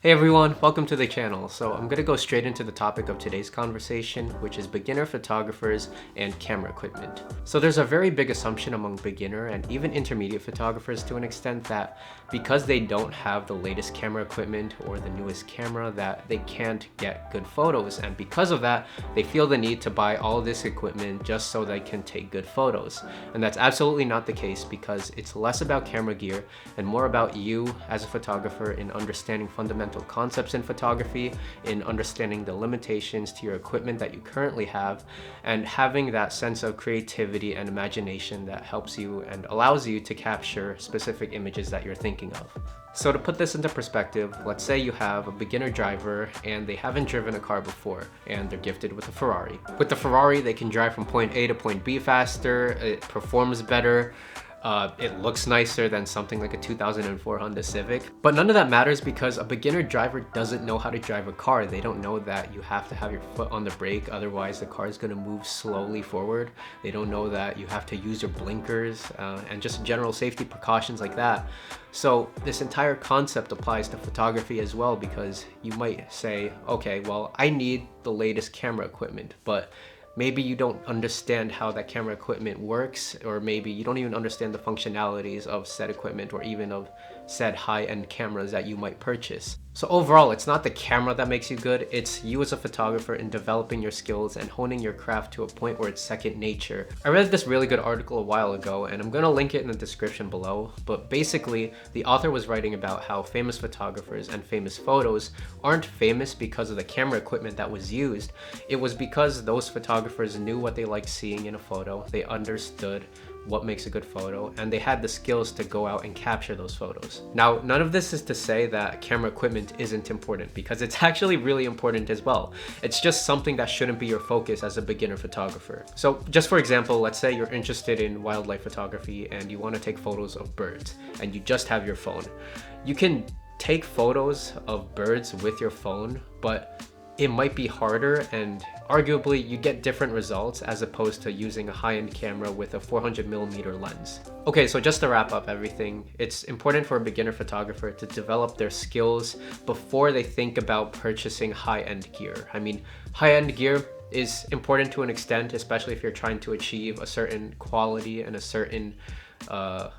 Hey everyone, welcome to the channel. So I'm gonna go straight into the topic of today's conversation, which is beginner photographers and camera equipment. So there's a very big assumption among beginner and even intermediate photographers to an extent that because they don't have the latest camera equipment or the newest camera that they can't get good photos, and because of that they feel the need to buy all this equipment just so they can take good photos. And that's absolutely not the case, because it's less about camera gear and more about you as a photographer in understanding fundamental concepts in photography, in understanding the limitations to your equipment that you currently have, and having that sense of creativity and imagination that helps you and allows you to capture specific images that you're thinking of. So to put this into perspective, let's say you have a beginner driver and they haven't driven a car before and they're gifted with a Ferrari. With the Ferrari, they can drive from point A to point B faster, it performs better, it looks nicer than something like a 2004 Honda Civic. But none of that matters because a beginner driver doesn't know how to drive a car. They don't know that you have to have your foot on the brake, otherwise the car is going to move slowly forward. They don't know that you have to use your blinkers and just general safety precautions like that. So this entire concept applies to photography as well, because you might say, okay, well, I need the latest camera equipment, but maybe you don't understand how that camera equipment works, or maybe you don't even understand the functionalities of said equipment or even of said high-end cameras that you might purchase. So overall, it's not the camera that makes you good, it's you as a photographer in developing your skills and honing your craft to a point where it's second nature. I read this really good article a while ago and I'm gonna link it in the description below, but basically the author was writing about how famous photographers and famous photos aren't famous because of the camera equipment that was used. It was because those photographers knew what they liked seeing in a photo, they understood what makes a good photo, and they had the skills to go out and capture those photos. Now, none of this is to say that camera equipment isn't important, because it's actually really important as well. It's just something that shouldn't be your focus as a beginner photographer. So just for example, let's say you're interested in wildlife photography and you want to take photos of birds and you just have your phone. You can take photos of birds with your phone, but it might be harder and arguably you get different results as opposed to using a high-end camera with a 400mm lens. Okay, so just to wrap up everything, it's important for a beginner photographer to develop their skills before they think about purchasing high-end gear. I mean, high-end gear is important to an extent, especially if you're trying to achieve a certain quality and a certain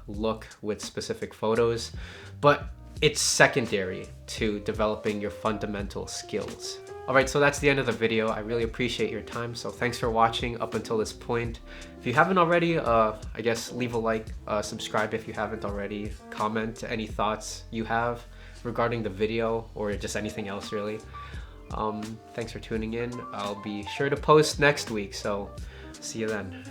look with specific photos, but it's secondary to developing your fundamental skills. Alright, so that's the end of the video. I really appreciate your time, so thanks for watching up until this point. If you haven't already, I guess leave a like, subscribe if you haven't already, comment any thoughts you have regarding the video or just anything else really. Thanks for tuning in. I'll be sure to post next week, so see you then.